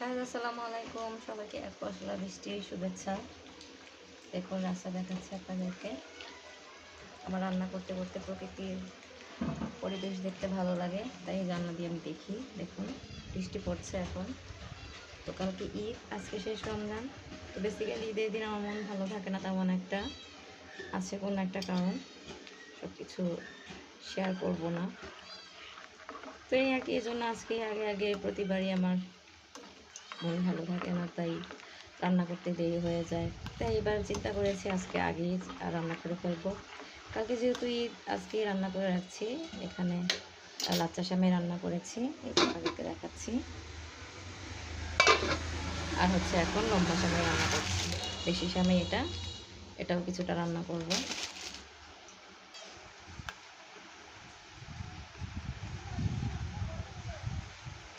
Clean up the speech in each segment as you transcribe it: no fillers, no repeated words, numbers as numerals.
Hello, আসসালামু আলাইকুম। সবাইকে এক পশলা বৃষ্টির শুভেচ্ছা। দেখুন রাস্তা দেখাচ্ছে আপনাদেরকে। আমার রান্না করতে করতে প্রকৃতির পরিবেশ দেখতে ভালো লাগে, তাই জানলা দিয়ে আমি দেখি। দেখুন বৃষ্টি পড়ছে এখন। তো কালকে ঈদ, আজকে শেষ রমজান। তো বেসিক্যালি ঈদের দিন আমার মন ভালো থাকে না তেমন একটা। আছে কোনো একটা কারণ, সব কিছু শেয়ার করব না। তো এই আর কি, এই জন্য আজকে আগে আগে প্রতিবারই আমার মন ভালো থাকে না, তাই রান্না করতে দেরি হয়ে যায়। তাই এবার চিন্তা করেছি আজকে আগেই রান্না করে ফেলবো। কালকে যেহেতু ঈদ, আজকেই রান্না করে রাখছি। এখানে লাচ্চা সেমাই রান্না করেছি, এই আপনাদেরকে দেখাচ্ছি। আর হচ্ছে এখন লম্বা সেমাই রান্না করছি, দেশি সেমাই এটাও কিছুটা রান্না করব।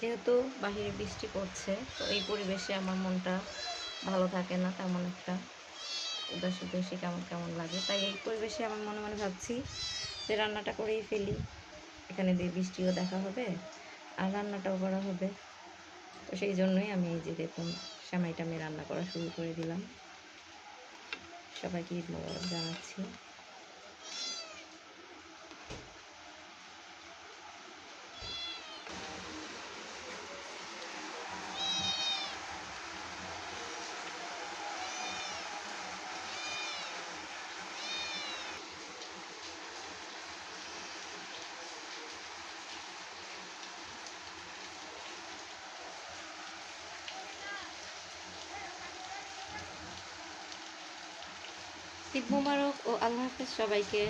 যেহেতু বাহিরে বৃষ্টি পড়ছে, তো এই পরিবেশে আমার মনটা ভালো থাকে না তেমন একটা। উদাসী উদাসী কেমন কেমন লাগে, তাই এই পরিবেশে আমার মনে মনে ভাবছি যে রান্নাটা করেই ফেলি। এখানে দিয়ে বৃষ্টিও দেখা হবে আর রান্নাটাও করা হবে। তো সেই জন্যই আমি এই যে দেখুন সেমাইটা আমি রান্না করা শুরু করে দিলাম। সবাইকে ঈদ মোবারক জানাচ্ছি। ঈদ মোবারক ও আল্লাহ হাফেজ সবাইকে।